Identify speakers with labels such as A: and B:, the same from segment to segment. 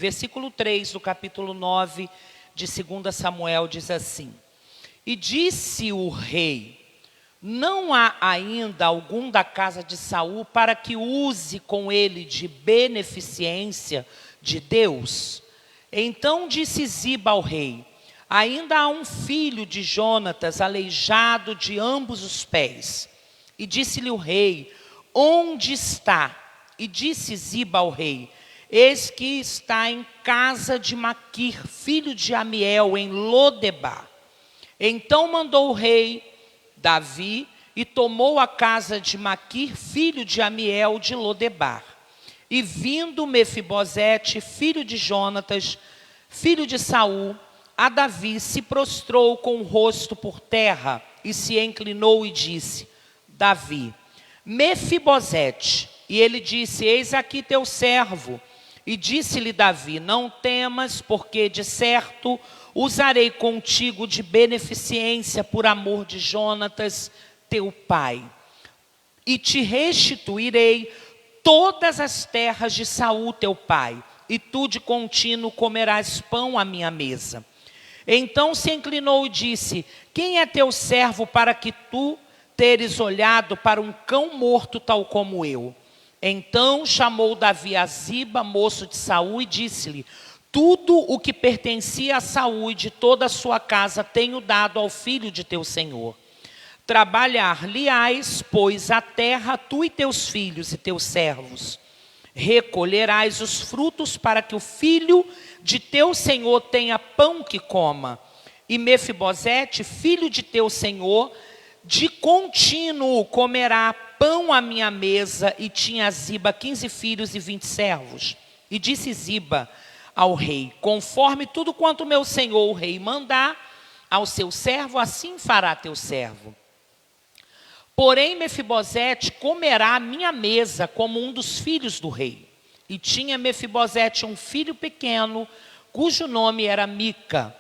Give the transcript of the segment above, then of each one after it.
A: Versículo 3 do capítulo 9 de 2 Samuel diz assim: E disse o rei: Não há ainda algum da casa de Saul para que use com ele de beneficência de Deus? Então disse Ziba ao rei: Ainda há um filho de Jonatas, aleijado de ambos os pés. E disse-lhe o rei: Onde está? E disse Ziba ao rei: Eis que está em casa de Maquir, filho de Amiel, em Lodebar. Então mandou o rei Davi e tomou a casa de Maquir, filho de Amiel, de Lodebar. E vindo Mefibosete, filho de Jonatas, filho de Saul, a Davi, se prostrou com o rosto por terra e se inclinou e disse: Davi, Mefibosete. E ele disse: Eis aqui teu servo. E disse-lhe Davi: Não temas, porque de certo usarei contigo de beneficência por amor de Jonatas, teu pai. E te restituirei todas as terras de Saul, teu pai, e tu de contínuo comerás pão à minha mesa. Então se inclinou e disse: Quem é teu servo para que tu teres olhado para um cão morto tal como eu? Então chamou Davi a Ziba, moço de Saul, e disse-lhe: Tudo o que pertencia a Saul e de toda a sua casa tenho dado ao filho de teu senhor. Trabalhar-lhe-ás, pois, a terra, tu e teus filhos e teus servos. Recolherás os frutos para que o filho de teu senhor tenha pão que coma. E Mefibosete, filho de teu senhor, de contínuo comerá pão à minha mesa. E tinha Ziba 15 filhos e 20 servos. E disse Ziba ao rei: Conforme tudo quanto meu senhor o rei mandar ao seu servo, assim fará teu servo. Porém Mefibosete comerá à minha mesa como um dos filhos do rei. E tinha Mefibosete um filho pequeno, cujo nome era Mica.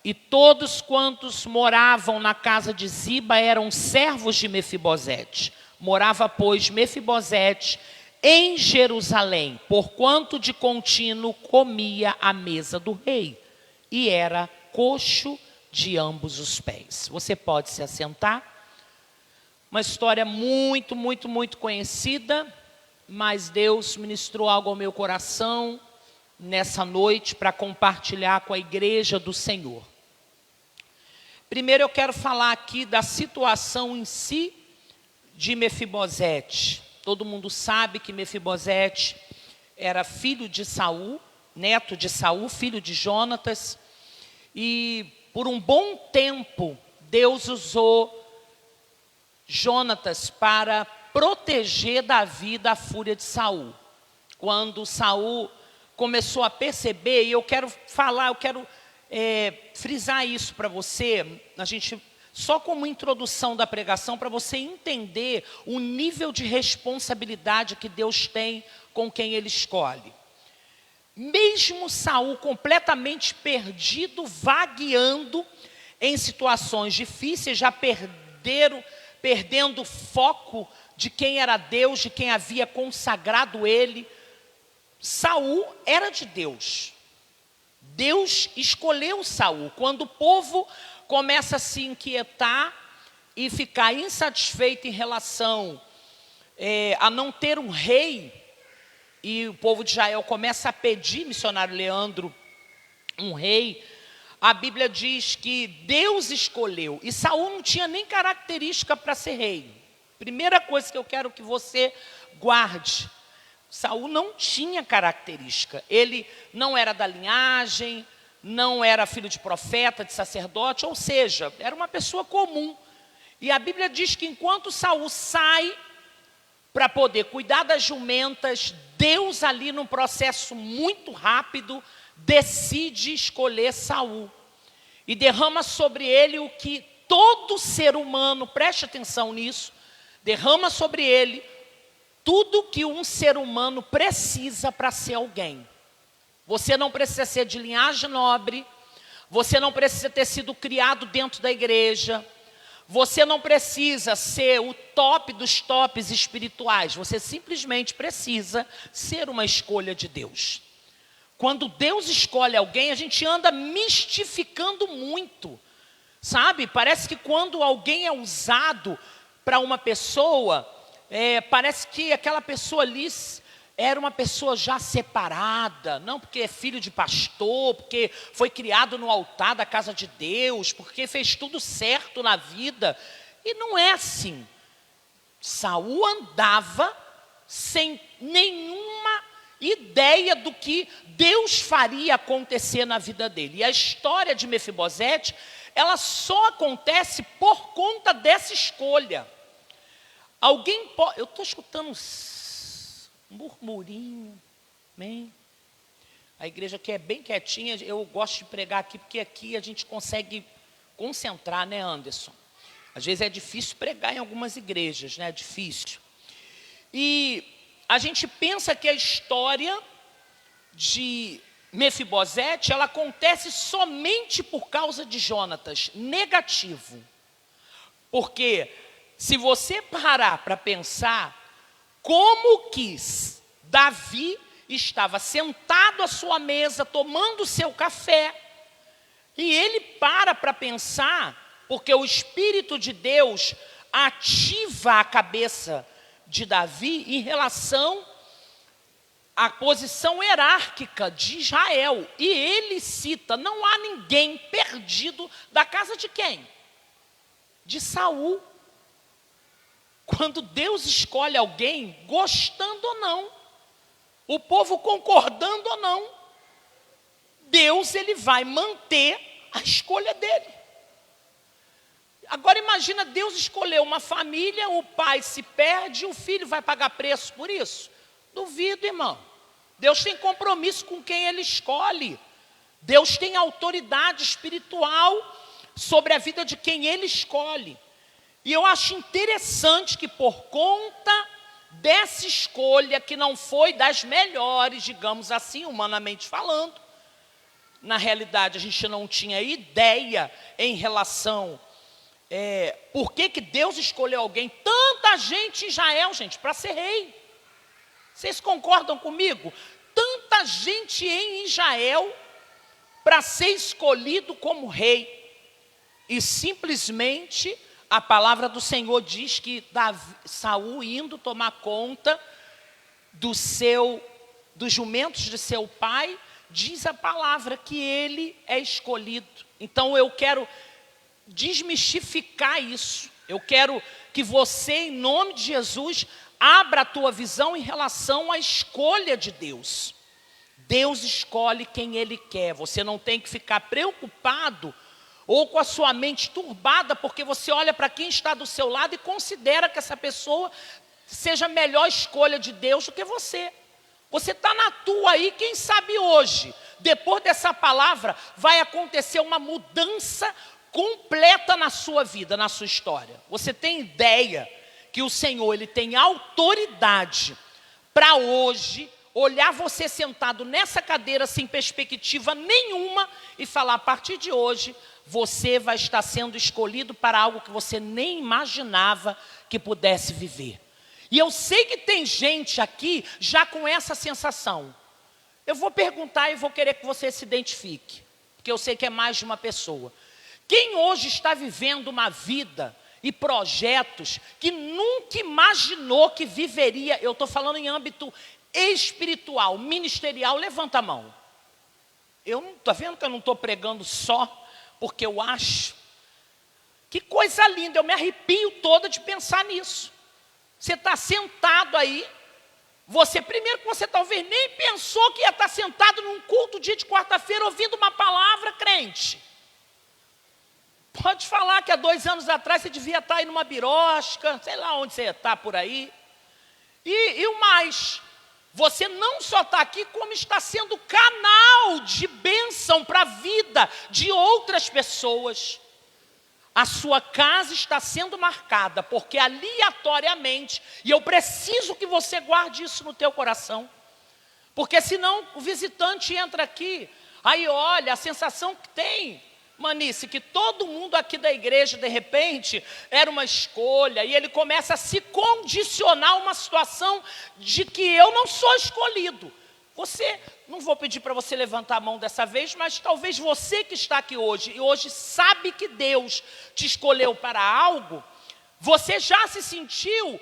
A: E todos quantos moravam na casa de Ziba eram servos de Mefibosete. Morava, pois, Mefibosete em Jerusalém, porquanto de contínuo comia à mesa do rei, e era coxo de ambos os pés. Você pode se assentar. Uma história muito conhecida, mas Deus ministrou algo ao meu coração nessa noite para compartilhar com a igreja do Senhor. Primeiro eu quero falar aqui da situação em si de Mefibosete. Todo mundo sabe que Mefibosete era filho de Saul, neto de Saul, filho de Jonatas. E por um bom tempo, Deus usou Jonatas para proteger Davi da fúria de Saul. Quando Saul começou a perceber, e eu quero frisar isso para você, só como introdução da pregação, para você entender o nível de responsabilidade que Deus tem com quem Ele escolhe. Mesmo Saul completamente perdido, vagueando em situações difíceis, já perdendo o foco de quem era Deus, de quem havia consagrado ele. Saul era de Deus. Deus escolheu Saul. Quando o povo começa a se inquietar e ficar insatisfeito em relação a não ter um rei, e o povo de Israel começa a pedir, missionário Leandro, um rei, a Bíblia diz que Deus escolheu, e Saul não tinha nem característica para ser rei. Primeira coisa que eu quero que você guarde: Saul não tinha característica, ele não era da linhagem, não era filho de profeta, de sacerdote, ou seja, era uma pessoa comum. E a Bíblia diz que enquanto Saul sai para poder cuidar das jumentas, Deus ali num processo muito rápido decide escolher Saul. E derrama sobre ele o que todo ser humano, preste atenção nisso, derrama sobre ele tudo que um ser humano precisa para ser alguém. Você não precisa ser de linhagem nobre, você não precisa ter sido criado dentro da igreja, você não precisa ser o top dos tops espirituais, você simplesmente precisa ser uma escolha de Deus. Quando Deus escolhe alguém, a gente anda mistificando muito, sabe? Parece que quando alguém é usado para uma pessoa, parece que aquela pessoa ali era uma pessoa já separada, não porque é filho de pastor, porque foi criado no altar da casa de Deus, porque fez tudo certo na vida. E não é assim. Saul andava sem nenhuma ideia do que Deus faria acontecer na vida dele. E a história de Mefibosete, ela só acontece por conta dessa escolha. Alguém pode... Eu estou escutando um murmurinho, amém? A igreja aqui é bem quietinha, eu gosto de pregar aqui, porque aqui a gente consegue concentrar, né, Anderson? Às vezes é difícil pregar em algumas igrejas, né? É difícil. E a gente pensa que a história de Mefibosete, ela acontece somente por causa de Jonatas. Negativo. Porque se você parar para pensar como que Davi estava sentado à sua mesa, tomando o seu café, e ele para pensar, porque o Espírito de Deus ativa a cabeça de Davi em relação à posição hierárquica de Israel. E ele cita, não há ninguém perdido da casa de quem? De Saul. Quando Deus escolhe alguém, gostando ou não, o povo concordando ou não, Deus ele vai manter a escolha dele. Agora imagina Deus escolher uma família, o pai se perde, o filho vai pagar preço por isso? Duvido, irmão. Deus tem compromisso com quem ele escolhe. Deus tem autoridade espiritual sobre a vida de quem ele escolhe. E eu acho interessante que por conta dessa escolha, que não foi das melhores, digamos assim, humanamente falando, na realidade a gente não tinha ideia em relação por que Deus escolheu alguém, tanta gente em Israel, gente, para ser rei. Vocês concordam comigo? Tanta gente em Israel para ser escolhido como rei. E simplesmente a palavra do Senhor diz que Saul indo tomar conta dos jumentos de seu pai, diz a palavra que ele é escolhido. Então eu quero desmistificar isso. Eu quero que você, em nome de Jesus, abra a tua visão em relação à escolha de Deus. Deus escolhe quem Ele quer. Você não tem que ficar preocupado ou com a sua mente turbada, porque você olha para quem está do seu lado e considera que essa pessoa seja a melhor escolha de Deus do que você. Você está na tua aí, quem sabe hoje, depois dessa palavra, vai acontecer uma mudança completa na sua vida, na sua história. Você tem ideia que o Senhor ele tem autoridade para hoje olhar você sentado nessa cadeira sem perspectiva nenhuma e falar, a partir de hoje, você vai estar sendo escolhido para algo que você nem imaginava que pudesse viver. E eu sei que tem gente aqui já com essa sensação. Eu vou perguntar e vou querer que você se identifique, porque eu sei que é mais de uma pessoa. Quem hoje está vivendo uma vida e projetos que nunca imaginou que viveria, eu estou falando em âmbito espiritual, ministerial, levanta a mão. Eu não estou vendo que eu não estou pregando só porque eu acho. Que coisa linda, eu me arrepio toda de pensar nisso. Você está sentado aí, primeiro que você talvez nem pensou que ia estar sentado num culto dia de quarta-feira ouvindo uma palavra crente. Pode falar que há 2 anos atrás você devia estar aí numa birosca, sei lá onde você está por aí. E o mais, você não só está aqui, como está sendo canal de bênção para a vida de outras pessoas. A sua casa está sendo marcada, porque aleatoriamente, e eu preciso que você guarde isso no teu coração, porque senão o visitante entra aqui, aí olha, a sensação que tem, Manice, que todo mundo aqui da igreja, de repente, era uma escolha, e ele começa a se condicionar a uma situação de que eu não sou escolhido. Você, não vou pedir para você levantar a mão dessa vez, mas talvez você que está aqui hoje, e hoje sabe que Deus te escolheu para algo, você já se sentiu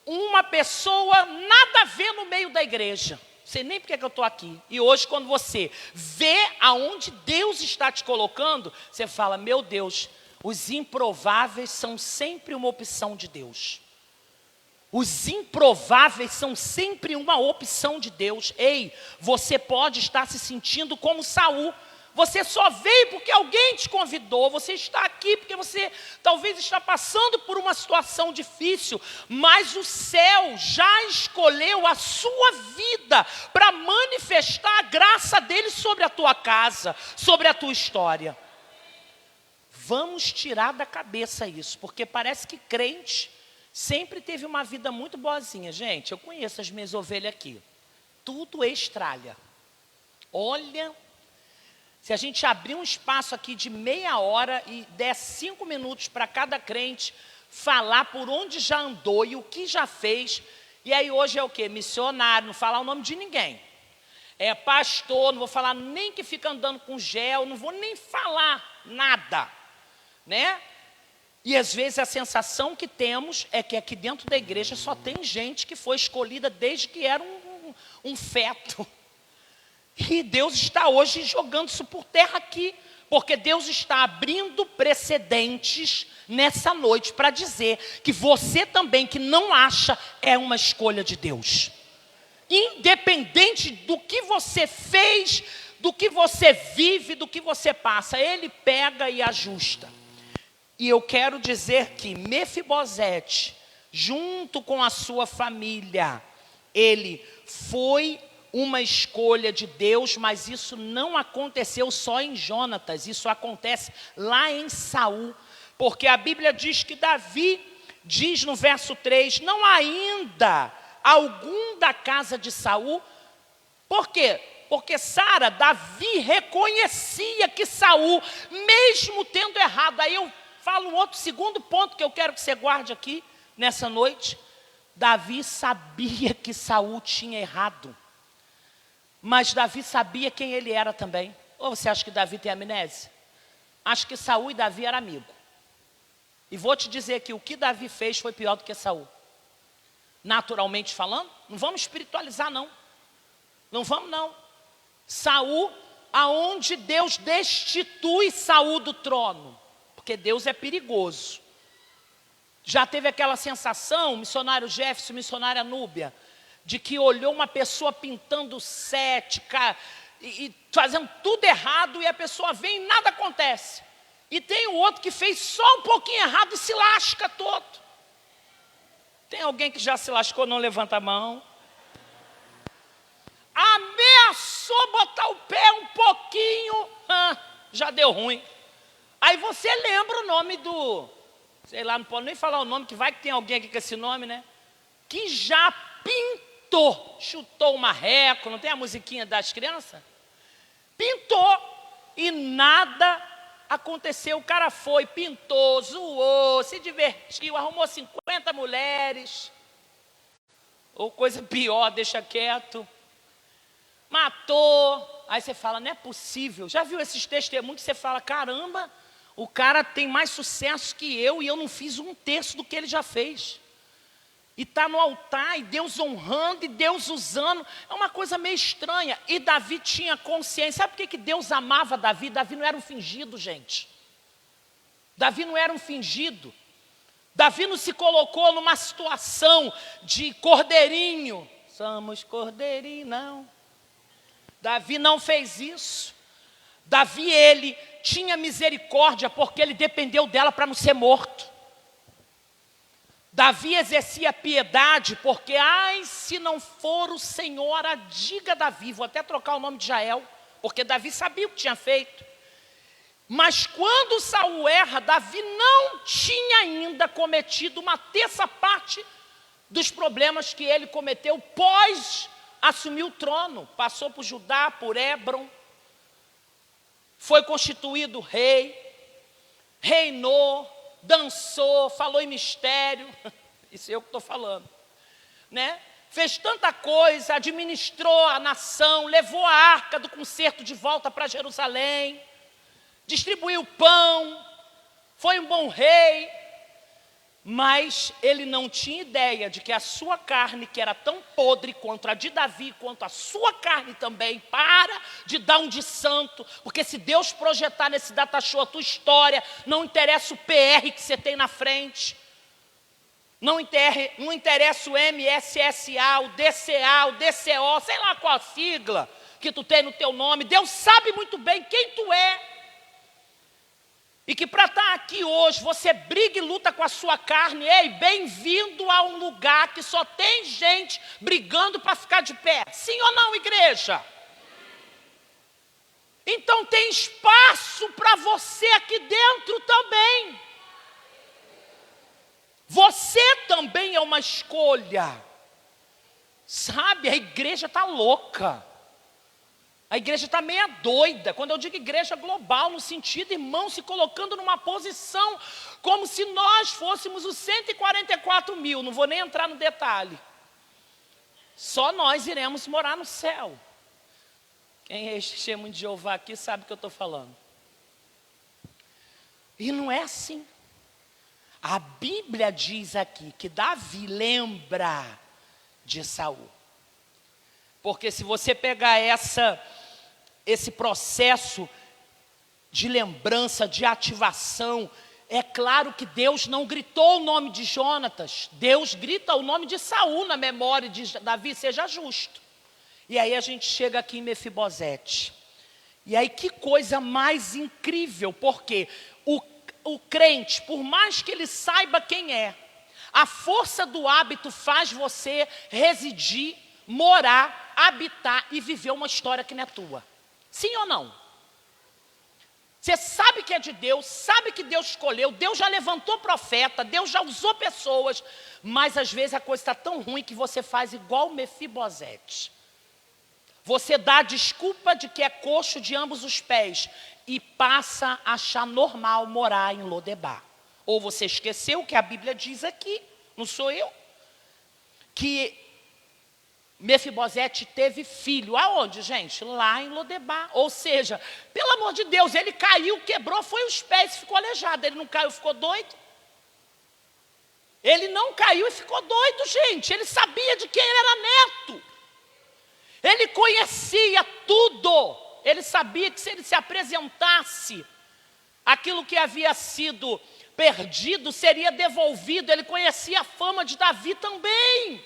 A: uma pessoa nada a ver no meio da igreja. Não sei nem porque que eu estou aqui. E hoje, quando você vê aonde Deus está te colocando, você fala, meu Deus, os improváveis são sempre uma opção de Deus. Os improváveis são sempre uma opção de Deus. Ei, você pode estar se sentindo como Saul. Você só veio porque alguém te convidou. Você está aqui porque você talvez está passando por uma situação difícil. Mas o céu já escolheu a sua vida para manifestar a graça dele sobre a tua casa, sobre a tua história. Vamos tirar da cabeça isso, porque parece que crente sempre teve uma vida muito boazinha. Gente, eu conheço as minhas ovelhas aqui. Tudo estralha. Olha, se a gente abrir um espaço aqui de meia hora e der 5 minutos para cada crente falar por onde já andou e o que já fez. E aí hoje é o quê? Missionário, não falar o nome de ninguém. É pastor, não vou falar nem que fica andando com gel, não vou nem falar nada, né? E às vezes a sensação que temos é que aqui dentro da igreja só tem gente que foi escolhida desde que era um feto. E Deus está hoje jogando isso por terra aqui, porque Deus está abrindo precedentes nessa noite para dizer que você também que não acha é uma escolha de Deus. Independente do que você fez, do que você vive, do que você passa, Ele pega e ajusta. E eu quero dizer que Mefibosete, junto com a sua família, ele foi uma escolha de Deus, mas isso não aconteceu só em Jonatas, isso acontece lá em Saul, porque a Bíblia diz que Davi, diz no verso 3, não há ainda algum da casa de Saul. Por quê? Porque Davi reconhecia que Saul, mesmo tendo errado, aí eu falo um outro segundo ponto que eu quero que você guarde aqui nessa noite. Davi sabia que Saul tinha errado, mas Davi sabia quem ele era também. Ou você acha que Davi tem amnésia? Acho que Saul e Davi eram amigos. E vou te dizer que o que Davi fez foi pior do que Saul. Naturalmente falando, não vamos espiritualizar não. Não vamos não. Saul, aonde Deus destitui Saul do trono. Porque Deus é perigoso. Já teve aquela sensação, o missionário Jefferson, missionária Núbia, de que olhou uma pessoa pintando sete, e fazendo tudo errado, e a pessoa vem e nada acontece. E tem o outro que fez só um pouquinho errado e se lasca todo. Tem alguém que já se lascou, não levanta a mão. Ameaçou botar o pé um pouquinho, já deu ruim. Aí você lembra o nome do, sei lá, não pode nem falar o nome, que vai que tem alguém aqui com esse nome, né? Que já pintou, chutou o marreco, não tem a musiquinha das crianças? Pintou e nada aconteceu. O cara foi, pintou, zoou, se divertiu, arrumou 50 mulheres. Ou coisa pior, deixa quieto. Matou. Aí você fala, não é possível. Já viu esses testemunhos que você fala, caramba, o cara tem mais sucesso que eu e eu não fiz 1/3 do que ele já fez. E está no altar, e Deus honrando, e Deus usando. É uma coisa meio estranha. E Davi tinha consciência. Sabe por que Deus amava Davi? Davi não era um fingido, gente. Davi não era um fingido. Davi não se colocou numa situação de cordeirinho. Somos cordeirinho, não. Davi não fez isso. Davi, ele tinha misericórdia porque ele dependeu dela para não ser morto. Davi exercia piedade porque, ai, se não for o Senhor, adiga Davi. Vou até trocar o nome de Jael, porque Davi sabia o que tinha feito. Mas quando Saul erra, Davi não tinha ainda cometido 1/3 parte dos problemas que ele cometeu pós assumir o trono. Passou por Judá, por Hebron, foi constituído rei, reinou, dançou, falou em mistério. Isso é eu que estou falando, né? fez tanta coisa, administrou a nação, levou a arca do concerto de volta para Jerusalém, distribuiu pão, foi um bom rei, mas ele não tinha ideia de que a sua carne, que era tão podre quanto a de Davi, quanto a sua carne também, para de dar um de santo, porque se Deus projetar nesse data show a tua história, não interessa o PR que você tem na frente, não interessa o MSSA, o DCA, o DCO, sei lá qual a sigla que tu tem no teu nome, Deus sabe muito bem quem tu é. E que para estar aqui hoje, você briga e luta com a sua carne. Ei, bem-vindo a um lugar que só tem gente brigando para ficar de pé. Sim ou não, igreja? Então tem espaço para você aqui dentro também. Você também é uma escolha. Sabe, a igreja está louca. A igreja está meia doida. Quando eu digo igreja global, no sentido, irmão, se colocando numa posição como se nós fôssemos os 144 mil. Não vou nem entrar no detalhe. Só nós iremos morar no céu. Quem é testemunho de Jeová aqui sabe o que eu estou falando. E não é assim. A Bíblia diz aqui que Davi lembra de Saul. Porque se você pegar esse processo de lembrança, de ativação, é claro que Deus não gritou o nome de Jonatas, Deus grita o nome de Saul na memória de Davi, seja justo. E aí a gente chega aqui em Mefibosete. E aí que coisa mais incrível, porque o crente, por mais que ele saiba quem é, a força do hábito faz você residir, morar, habitar e viver uma história que não é tua. Sim ou não? Você sabe que é de Deus, sabe que Deus escolheu, Deus já levantou profeta, Deus já usou pessoas, mas às vezes a coisa está tão ruim que você faz igual Mefibosete. Você dá a desculpa de que é coxo de ambos os pés e passa a achar normal morar em Lodebar. Ou você esqueceu que a Bíblia diz aqui, não sou eu, que Mefibosete teve filho. Aonde, gente? Lá em Lodebar. Ou seja, pelo amor de Deus, ele caiu, quebrou, foi os pés e ficou aleijado. Ele não caiu, ficou doido? Ele não caiu e ficou doido, gente. Ele sabia de quem ele era neto. Ele conhecia tudo. Ele sabia que se ele se apresentasse, aquilo que havia sido perdido seria devolvido. Ele conhecia a fama de Davi também.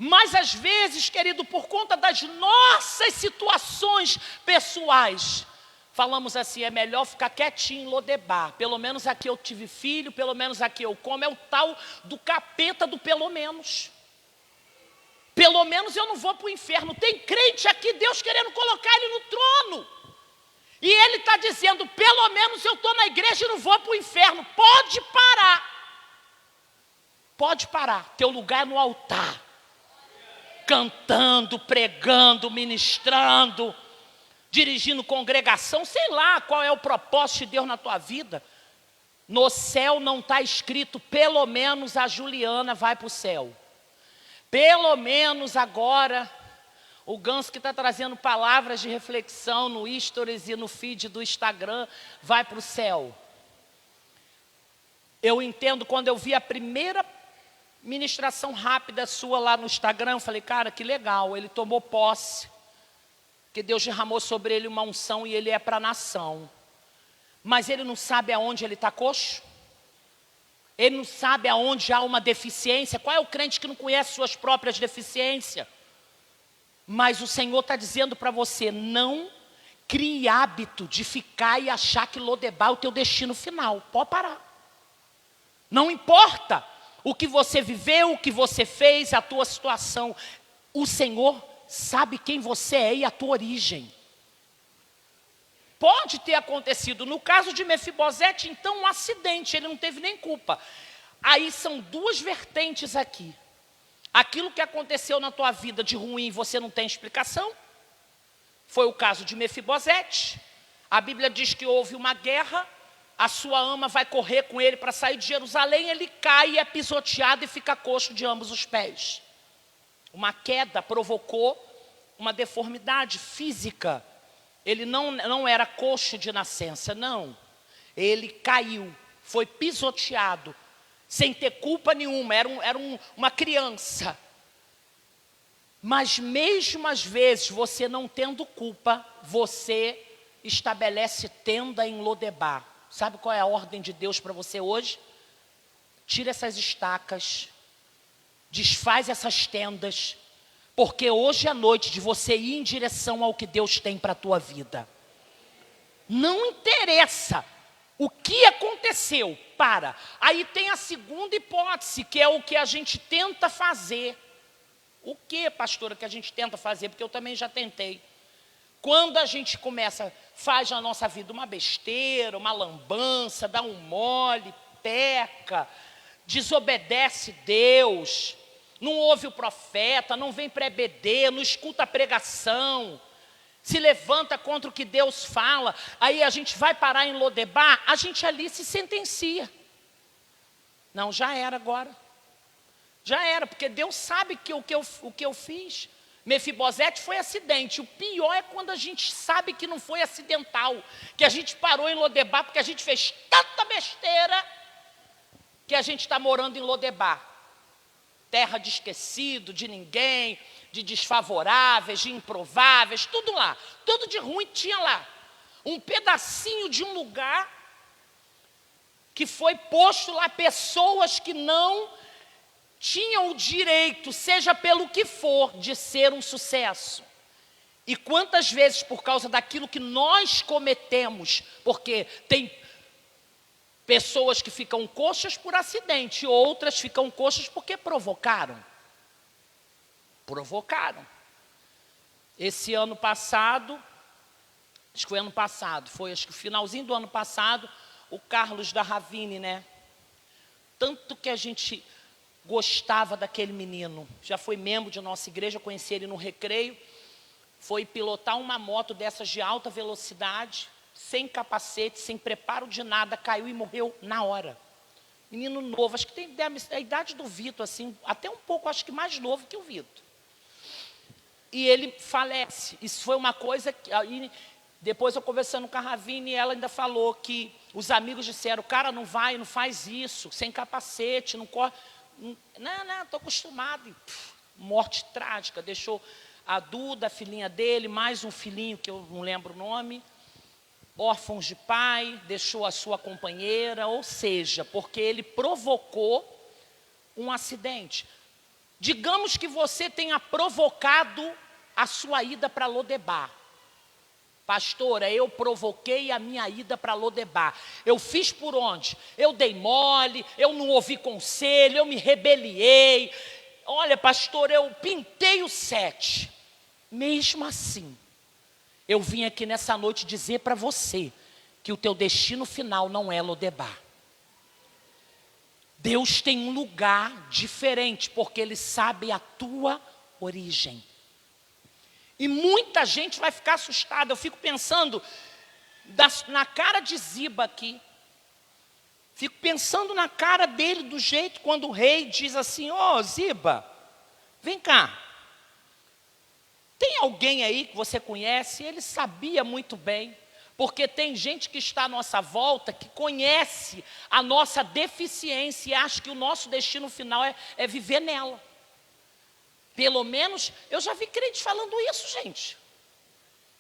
A: Mas às vezes, querido, por conta das nossas situações pessoais, falamos assim, é melhor ficar quietinho em Lodebar. Pelo menos aqui eu tive filho, pelo menos aqui eu como. É o tal do capeta do pelo menos. Pelo menos eu não vou para o inferno. Tem crente aqui, Deus querendo colocar ele no trono. E ele está dizendo, pelo menos eu estou na igreja e não vou para o inferno. Pode parar. Pode parar. Teu lugar é no altar. Cantando, pregando, ministrando, dirigindo congregação, sei lá qual é o propósito de Deus na tua vida. No céu não está escrito, pelo menos a Juliana vai para o céu. Pelo menos agora, o Ganso que está trazendo palavras de reflexão no Stories e no feed do Instagram, vai para o céu. Eu entendo, quando eu vi a primeira ministração rápida sua lá no Instagram, eu falei, cara, que legal, ele tomou posse, que Deus derramou sobre ele uma unção e ele é para a nação. Mas ele não sabe aonde ele está coxo? Ele não sabe aonde há uma deficiência? Qual é o crente que não conhece suas próprias deficiências? Mas o Senhor está dizendo para você, não crie hábito de ficar e achar que Lodebar é o teu destino final. Pode parar. Não importa o que você viveu, o que você fez, a tua situação. O Senhor sabe quem você é e a tua origem. Pode ter acontecido. No caso de Mefibosete, então, um acidente. Ele não teve nem culpa. Aí são duas vertentes aqui. Aquilo que aconteceu na tua vida de ruim, você não tem explicação. Foi o caso de Mefibosete. A Bíblia diz que houve uma guerra. A sua ama vai correr com ele para sair de Jerusalém, ele cai e é pisoteado e fica coxo de ambos os pés. Uma queda provocou uma deformidade física. Ele não era coxo de nascença, não. Ele caiu, foi pisoteado, sem ter culpa nenhuma, era uma criança. Mas mesmo às vezes, você não tendo culpa, você estabelece tenda em Lodebar. Sabe qual é a ordem de Deus para você hoje? Tira essas estacas, desfaz essas tendas, porque hoje é noite de você ir em direção ao que Deus tem para a tua vida. Não interessa o que aconteceu, para. Aí tem a segunda hipótese, que é o que a gente tenta fazer. O que, pastora, que a gente tenta fazer? Porque eu também já tentei. Quando a gente faz na nossa vida uma besteira, uma lambança, dá um mole, peca, desobedece Deus, não ouve o profeta, não vem para EBD, não escuta a pregação, se levanta contra o que Deus fala, aí a gente vai parar em Lodebar, a gente ali se sentencia. Não, já era agora. Já era, porque Deus sabe que o que eu fiz. Mefibosete foi acidente. O pior é quando a gente sabe que não foi acidental, que a gente parou em Lodebar porque a gente fez tanta besteira que a gente está morando em Lodebar. Terra de esquecido, de ninguém, de desfavoráveis, de improváveis, tudo lá. Tudo de ruim tinha lá. Um pedacinho de um lugar que foi posto lá pessoas que não tinham o direito, seja pelo que for, de ser um sucesso. E quantas vezes, por causa daquilo que nós cometemos, porque tem pessoas que ficam coxas por acidente, outras ficam coxas porque provocaram. Provocaram. Esse ano passado, acho que foi ano passado, acho que finalzinho do ano passado, o Carlos da Ravine, né? Tanto que a gente gostava daquele menino, já foi membro de nossa igreja, conheci ele no recreio, foi pilotar uma moto dessas de alta velocidade, sem capacete, sem preparo de nada, caiu e morreu na hora. Menino novo, acho que tem a idade do Vitor, assim, até um pouco, acho que mais novo que o Vitor. E ele falece. Isso foi uma coisa que... Aí, depois eu conversando com a Ravine, ela ainda falou que os amigos disseram, cara, não vai, não faz isso, sem capacete, não corre. Não, estou acostumado. E, morte trágica, deixou a Duda, a filhinha dele, mais um filhinho que eu não lembro o nome, órfãos de pai, deixou a sua companheira, ou seja, porque ele provocou um acidente. Digamos que você tenha provocado a sua ida para Lodebar. Pastora, eu provoquei a minha ida para Lodebar. Eu fiz por onde? Eu dei mole, eu não ouvi conselho, eu me rebeliei. Olha, pastor, eu pintei o 7. Mesmo assim, eu vim aqui nessa noite dizer para você que o teu destino final não é Lodebar. Deus tem um lugar diferente, porque Ele sabe a tua origem. E muita gente vai ficar assustada. Eu fico pensando na cara de Ziba aqui. Fico pensando na cara dele, do jeito quando o rei diz assim, ô Ziba, vem cá. Tem alguém aí que você conhece? Ele sabia muito bem. Porque tem gente que está à nossa volta, que conhece a nossa deficiência e acha que o nosso destino final é viver nela. Pelo menos, eu já vi crente falando isso, gente.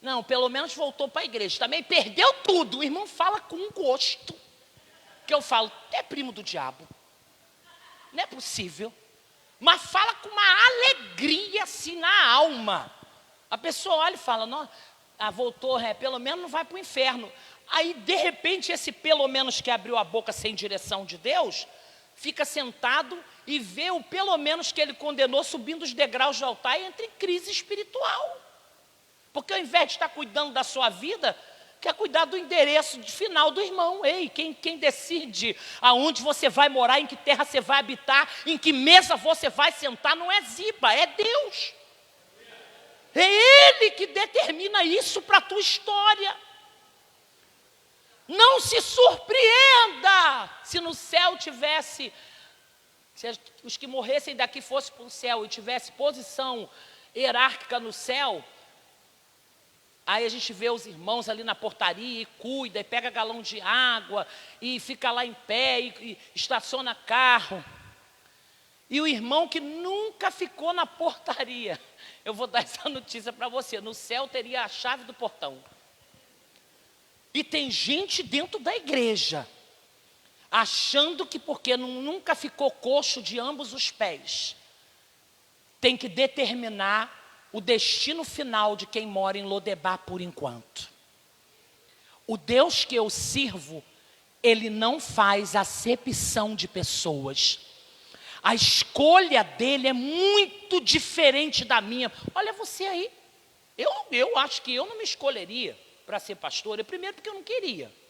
A: Não, pelo menos voltou para a igreja. Também perdeu tudo. O irmão fala com gosto. Que eu falo, é primo do diabo. Não é possível. Mas fala com uma alegria assim na alma. A pessoa olha e fala, não, voltou, pelo menos não vai para o inferno. Aí, de repente, esse pelo menos que abriu a boca sem direção de Deus, fica sentado e vê o pelo menos que ele condenou subindo os degraus do altar e entra em crise espiritual. Porque ao invés de estar cuidando da sua vida, quer cuidar do endereço final do irmão. Ei, quem decide aonde você vai morar, em que terra você vai habitar, em que mesa você vai sentar, não é Ziba, é Deus. É Ele que determina isso para a tua história. Não se surpreenda se no céu tivesse Se os que morressem daqui fossem para o céu e tivesse posição hierárquica no céu, aí a gente vê os irmãos ali na portaria e cuida, e pega galão de água, e fica lá em pé, e estaciona carro. E o irmão que nunca ficou na portaria, eu vou dar essa notícia para você, no céu teria a chave do portão. E tem gente dentro da igreja, achando que porque nunca ficou coxo de ambos os pés, tem que determinar o destino final de quem mora em Lodebar por enquanto. O Deus que eu sirvo, Ele não faz acepção de pessoas. A escolha dele é muito diferente da minha. Olha você aí, eu acho que eu não me escolheria para ser pastora. Primeiro porque eu não queria.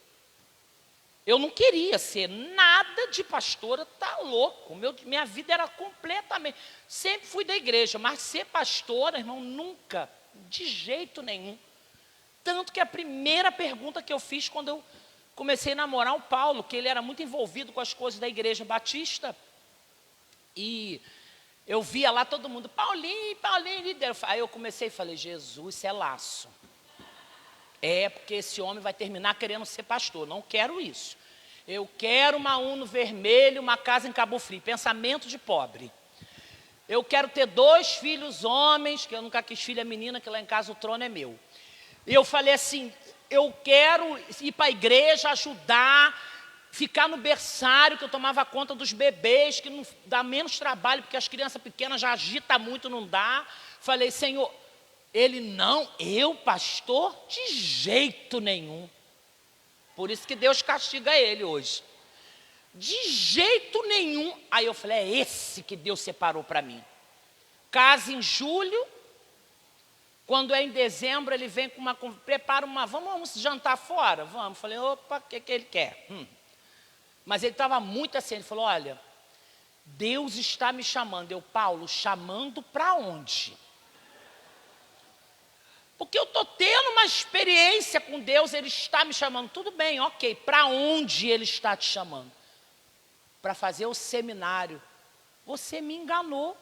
A: Eu não queria ser nada de pastora, tá louco. Minha vida era completamente... Sempre fui da igreja, mas ser pastora, irmão, nunca, de jeito nenhum. Tanto que a primeira pergunta que eu fiz quando eu comecei a namorar o Paulo, que ele era muito envolvido com as coisas da igreja batista, e eu via lá todo mundo, Paulinho, líder. Aí eu comecei e falei, Jesus, isso é laço. Porque esse homem vai terminar querendo ser pastor. Não quero isso. Eu quero uma Uno vermelha, uma casa em Cabo Frio. Pensamento de pobre. Eu quero ter 2 filhos homens, que eu nunca quis filha menina, que lá em casa o trono é meu. E eu falei assim, eu quero ir para a igreja, ajudar, ficar no berçário, que eu tomava conta dos bebês, que não dá menos trabalho, porque as crianças pequenas já agitam muito, não dá. Falei, Senhor... Ele, não, eu, pastor, de jeito nenhum. Por isso que Deus castiga ele hoje. De jeito nenhum. Aí eu falei, é esse que Deus separou para mim. Casa em julho, quando é em dezembro, ele vem com prepara uma, vamos jantar fora? Vamos. Falei, opa, o que ele quer? Mas ele estava muito assim, ele falou, olha, Deus está me chamando. Eu, Paulo, chamando para onde? Porque eu estou tendo uma experiência com Deus, Ele está me chamando. Tudo bem, ok, para onde Ele está te chamando? Para fazer o seminário. Você me enganou.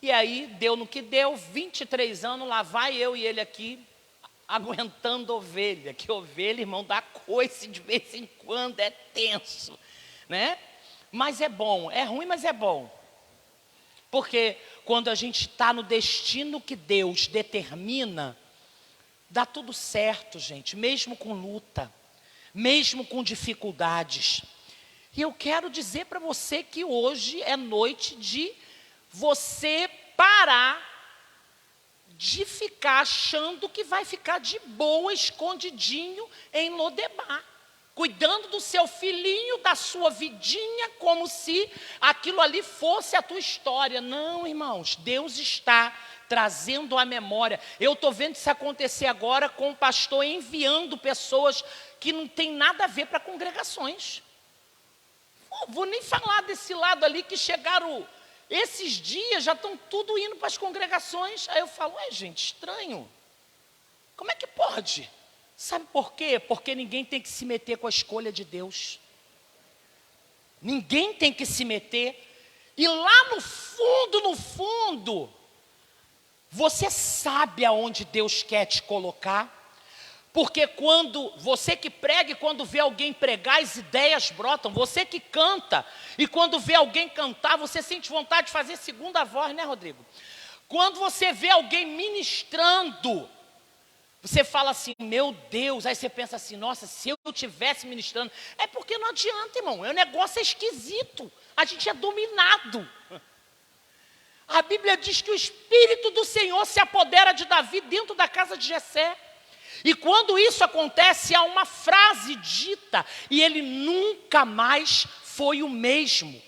A: E aí, deu no que deu, 23 anos, lá vai eu e ele aqui, aguentando ovelha. Que ovelha, irmão, dá coice de vez em quando, é tenso, né? Mas é bom, é ruim, mas é bom. Porque quando a gente está no destino que Deus determina, dá tudo certo, gente, mesmo com luta, mesmo com dificuldades. E eu quero dizer para você que hoje é noite de você parar de ficar achando que vai ficar de boa, escondidinho em Lodebar. Cuidando do seu filhinho, da sua vidinha, como se aquilo ali fosse a tua história. Não, irmãos, Deus está trazendo à memória. Eu estou vendo isso acontecer agora com o pastor enviando pessoas que não tem nada a ver para congregações. Vou nem falar desse lado ali que chegaram, esses dias já estão tudo indo para as congregações. Aí eu falo, gente, estranho. Como é que pode? Sabe por quê? Porque ninguém tem que se meter com a escolha de Deus. Ninguém tem que se meter. E lá no fundo, você sabe aonde Deus quer te colocar. Porque quando você que prega e quando vê alguém pregar, as ideias brotam. Você que canta e quando vê alguém cantar, você sente vontade de fazer segunda voz, né, Rodrigo? Quando você vê alguém ministrando, você fala assim, meu Deus, aí você pensa assim, nossa, se eu estivesse ministrando, é porque não adianta, irmão, o negócio é esquisito, a gente é dominado. A Bíblia diz que o Espírito do Senhor se apodera de Davi dentro da casa de Jessé. E quando isso acontece, há uma frase dita, e ele nunca mais foi o mesmo.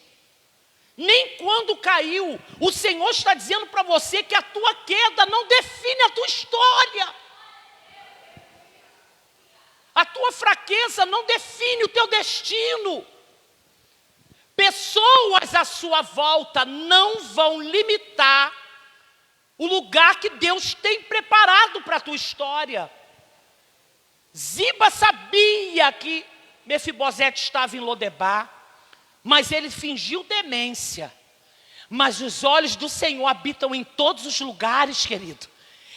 A: Nem quando caiu, o Senhor está dizendo para você que a tua queda não define a tua história. A tua fraqueza não define o teu destino. Pessoas à sua volta não vão limitar o lugar que Deus tem preparado para a tua história. Ziba sabia que Mefibosete estava em Lodebar, mas ele fingiu demência. Mas os olhos do Senhor habitam em todos os lugares, querido.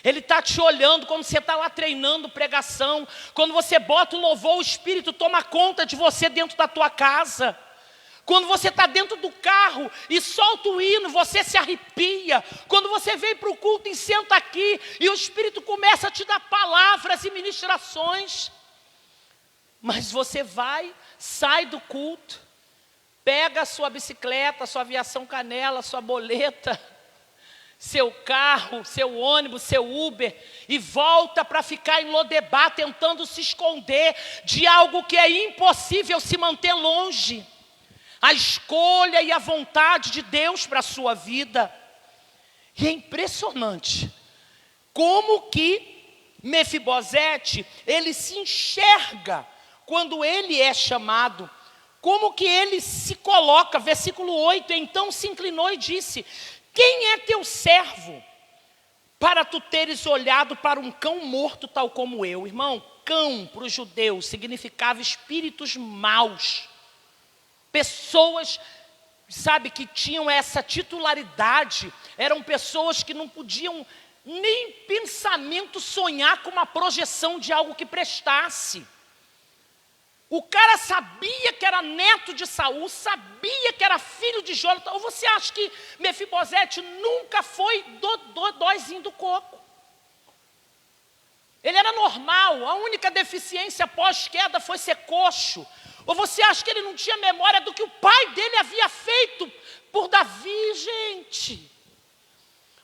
A: Ele está te olhando quando você está lá treinando pregação. Quando você bota o louvor, o Espírito toma conta de você dentro da tua casa. Quando você está dentro do carro e solta o hino, você se arrepia. Quando você vem para o culto e senta aqui e o Espírito começa a te dar palavras e ministrações. Mas você vai, sai do culto, pega a sua bicicleta, a sua aviação Canela, a sua boleta, seu carro, seu ônibus, seu Uber, e volta para ficar em Lodebar, tentando se esconder de algo que é impossível se manter longe. A escolha e a vontade de Deus para a sua vida. E é impressionante como que Mefibosete, ele se enxerga quando ele é chamado. Como que ele se coloca, versículo 8, então se inclinou e disse: quem é teu servo, para tu teres olhado para um cão morto tal como eu? Irmão, cão para os judeus significava espíritos maus. Pessoas, sabe, que tinham essa titularidade, eram pessoas que não podiam nem pensamento sonhar com uma projeção de algo que prestasse. O cara sabia que era neto de Saul, sabia que era filho de Jonathan. Ou você acha que Mefibosete nunca foi dodóizinho do coco? Ele era normal, a única deficiência pós-queda foi ser coxo. Ou você acha que ele não tinha memória do que o pai dele havia feito por Davi, gente?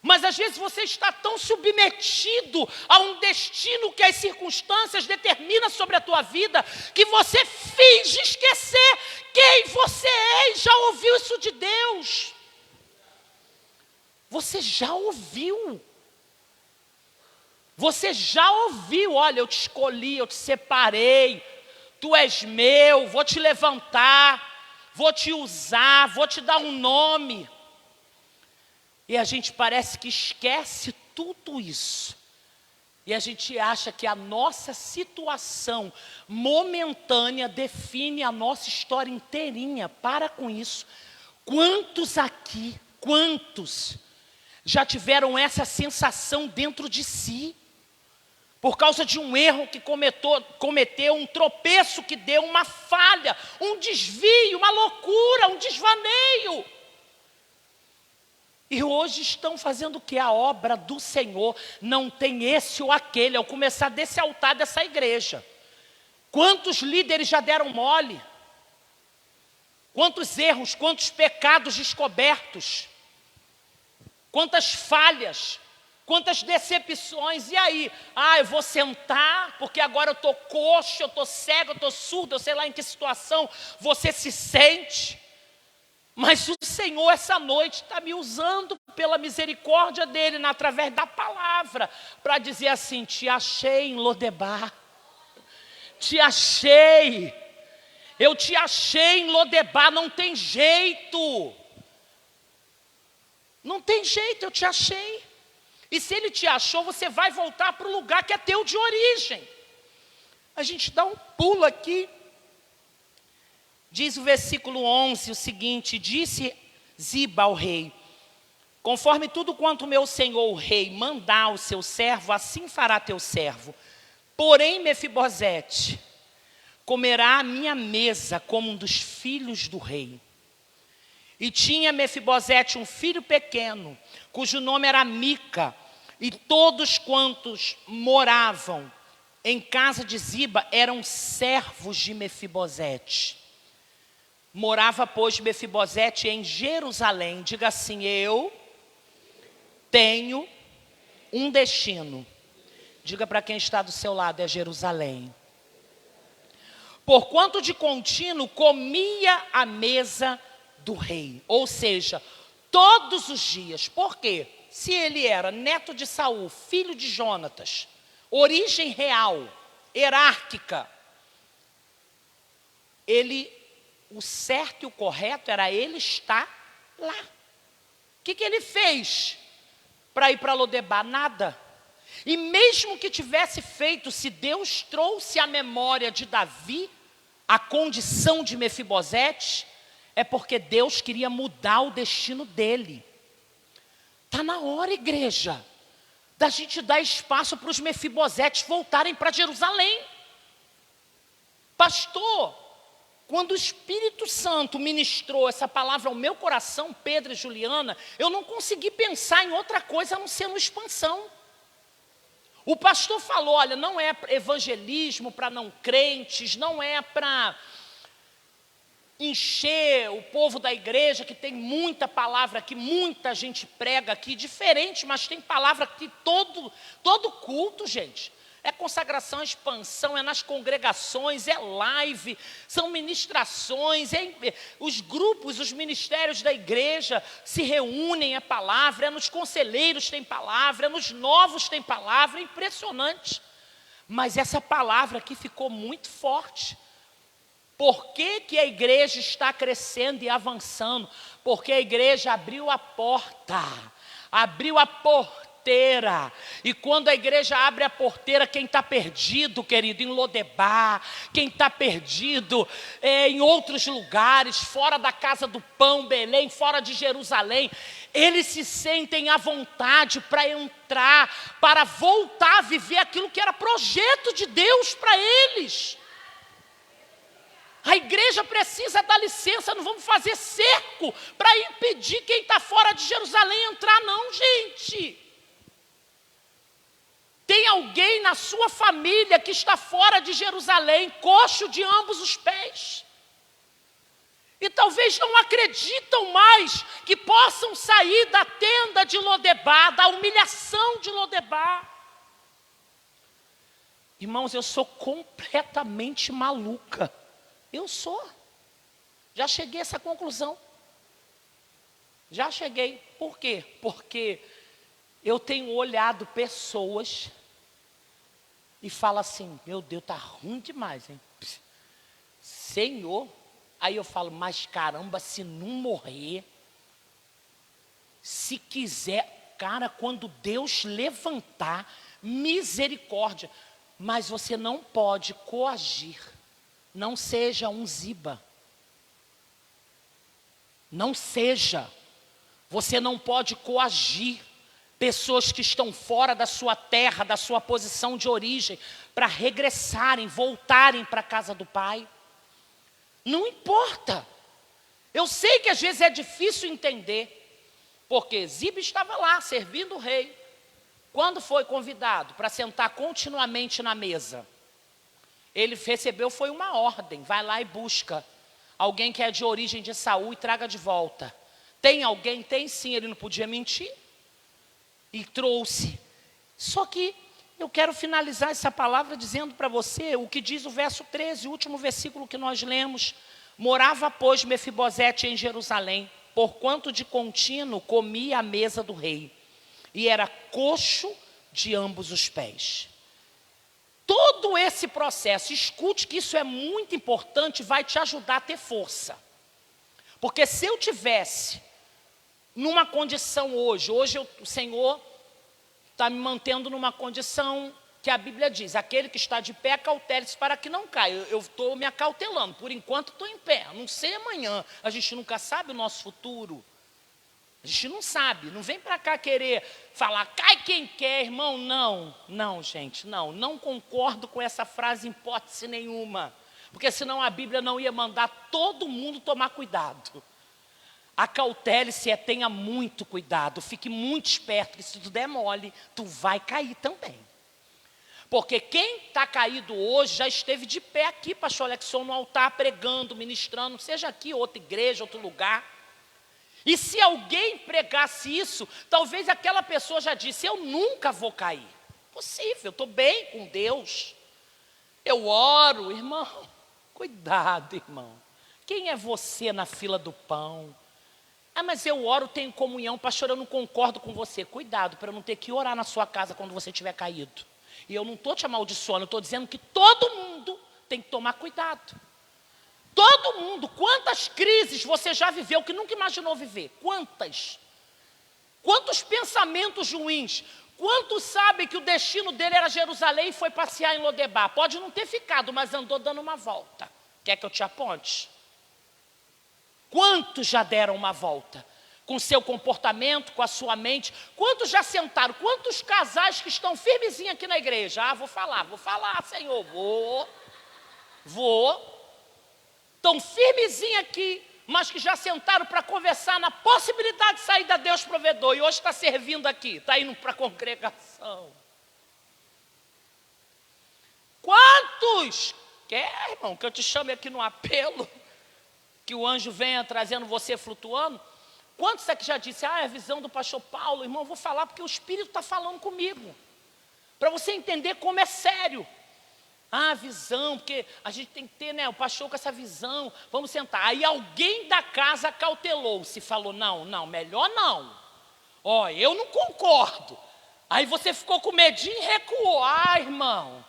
A: Mas às vezes você está tão submetido a um destino que as circunstâncias determinam sobre a tua vida, que você finge esquecer quem você é. E já ouviu isso de Deus? Você já ouviu? Você já ouviu? Olha, eu te escolhi, eu te separei, tu és meu, vou te levantar, vou te usar, vou te dar um nome. E a gente parece que esquece tudo isso. E a gente acha que a nossa situação momentânea define a nossa história inteirinha. Para com isso. Quantos aqui, quantos já tiveram essa sensação dentro de si? Por causa de um erro que cometeu, um tropeço que deu, uma falha, um desvio, uma loucura, um desvaneio. E hoje estão fazendo o que? A obra do Senhor. Não tem esse ou aquele, ao começar desse altar dessa igreja. Quantos líderes já deram mole? Quantos erros, quantos pecados descobertos? Quantas falhas? Quantas decepções? E aí? Eu vou sentar, porque agora eu estou coxo, eu estou cego, eu estou surdo, eu sei lá em que situação você se sente. Mas o Senhor essa noite está me usando pela misericórdia dEle, através da palavra, para dizer assim: te achei em Lodebar, te achei, eu te achei em Lodebar, não tem jeito, não tem jeito, eu te achei. E se Ele te achou, você vai voltar para o lugar que é teu de origem. A gente dá um pulo aqui. Diz o versículo 11 o seguinte: disse Ziba ao rei: conforme tudo quanto meu senhor o rei mandar ao seu servo, assim fará teu servo. Porém Mefibosete comerá a minha mesa como um dos filhos do rei. E tinha Mefibosete um filho pequeno, cujo nome era Mica, e todos quantos moravam em casa de Ziba eram servos de Mefibosete. Morava, pois, Mefibosete em Jerusalém. Diga assim: eu tenho um destino. Diga para quem está do seu lado: é Jerusalém. Porquanto de contínuo comia à mesa do rei. Ou seja, todos os dias. Por quê? Se ele era neto de Saul, filho de Jonatas, origem real, hierárquica, o certo e o correto era ele estar lá. O que ele fez para ir para Lodebar? Nada. E mesmo que tivesse feito, se Deus trouxe à memória de Davi a condição de Mefibosete, é porque Deus queria mudar o destino dele. Está na hora, igreja, da gente dar espaço para os Mefibosetes voltarem para Jerusalém. Pastor, quando o Espírito Santo ministrou essa palavra ao meu coração, Pedro e Juliana, eu não consegui pensar em outra coisa a não ser no expansão. O pastor falou, olha, não é evangelismo para não crentes, não é para encher o povo da igreja, que tem muita palavra aqui, muita gente prega aqui, diferente, mas tem palavra aqui todo culto, gente. É consagração, expansão, é nas congregações, é live, são ministrações, os grupos, os ministérios da igreja se reúnem, é palavra, é nos conselheiros tem palavra, é nos novos tem palavra, é impressionante. Mas essa palavra aqui ficou muito forte. Por que a igreja está crescendo e avançando? Porque a igreja abriu a porta, abriu a porteira. E quando a igreja abre a porteira, quem está perdido, querido, em Lodebar, quem está perdido em outros lugares, fora da casa do pão, Belém, fora de Jerusalém, eles se sentem à vontade para entrar, para voltar a viver aquilo que era projeto de Deus para eles. A igreja precisa dar licença, não vamos fazer cerco para impedir quem está fora de Jerusalém entrar, não, gente. Tem alguém na sua família que está fora de Jerusalém, coxo de ambos os pés. E talvez não acreditam mais que possam sair da tenda de Lodebar, da humilhação de Lodebar. Irmãos, eu sou completamente maluca. Eu sou. Já cheguei a essa conclusão. Já cheguei. Por quê? Porque eu tenho olhado pessoas e falo assim, meu Deus, tá ruim demais, hein? Senhor. Aí eu falo, mas caramba, se não morrer, se quiser, cara, quando Deus levantar, misericórdia. Mas você não pode coagir. Não seja um Ziba. Não seja. Você não pode coagir pessoas que estão fora da sua terra, da sua posição de origem, para regressarem, voltarem para a casa do Pai. Não importa. Eu sei que às vezes é difícil entender, porque Ziba estava lá, servindo o rei. Quando foi convidado para sentar continuamente na mesa, ele recebeu, foi uma ordem, vai lá e busca alguém que é de origem de Saul e traga de volta. Tem alguém? Tem sim, ele não podia mentir. E trouxe. Só que eu quero finalizar essa palavra dizendo para você o que diz o verso 13, o último versículo que nós lemos. Morava, pois, Mefibosete em Jerusalém, porquanto de contínuo comia à mesa do rei, e era coxo de ambos os pés. Todo esse processo, escute que isso é muito importante, vai te ajudar a ter força. Porque se eu tivesse numa condição hoje o Senhor está me mantendo numa condição que a Bíblia diz, aquele que está de pé, acautele-se para que não caia. Eu estou me acautelando, por enquanto estou em pé, não sei amanhã, a gente nunca sabe o nosso futuro. A gente não sabe, não vem para cá querer falar, cai quem quer, irmão, não, gente, não concordo com essa frase em hipótese nenhuma, porque senão a Bíblia não ia mandar todo mundo tomar cuidado. Acautele-se tenha muito cuidado, fique muito esperto, que se tu der mole, tu vai cair também. Porque quem está caído hoje já esteve de pé aqui, pastor Alexson, no altar, pregando, ministrando, seja aqui, outra igreja, outro lugar. E se alguém pregasse isso, talvez aquela pessoa já disse, eu nunca vou cair. Possível, eu estou bem com Deus. Eu oro, irmão. Cuidado, irmão. Quem é você na fila do pão? Ah, mas eu oro, tenho comunhão. Pastor, eu não concordo com você. Cuidado, para eu não ter que orar na sua casa quando você tiver caído. E eu não estou te amaldiçoando, eu estou dizendo que todo mundo tem que tomar cuidado. Todo mundo, quantas crises você já viveu que nunca imaginou viver? Quantas? Quantos pensamentos ruins? Quantos sabem que o destino dele era Jerusalém e foi passear em Lodebar? Pode não ter ficado, mas andou dando uma volta. Quer que eu te aponte? Quantos já deram uma volta? Com seu comportamento, com a sua mente. Quantos já sentaram? Quantos casais que estão firmezinhos aqui na igreja? Ah, vou falar, Senhor, vou. Estão firmezinhos aqui, mas que já sentaram para conversar na possibilidade de sair da Deus provedor. E hoje está servindo aqui, está indo para a congregação. Quantos? Quer, irmão, que eu te chame aqui no apelo? Que o anjo venha trazendo você flutuando? Quantos é que já disse, é a visão do pastor Paulo? Irmão, eu vou falar porque o Espírito está falando comigo. Para você entender como é sério. Ah, visão, porque a gente tem que ter, né, o pastor com essa visão. Vamos sentar. Aí alguém da casa cautelou-se, falou, não, melhor não. Ó, eu não concordo. Aí você ficou com medinho e recuou. Ah, irmão.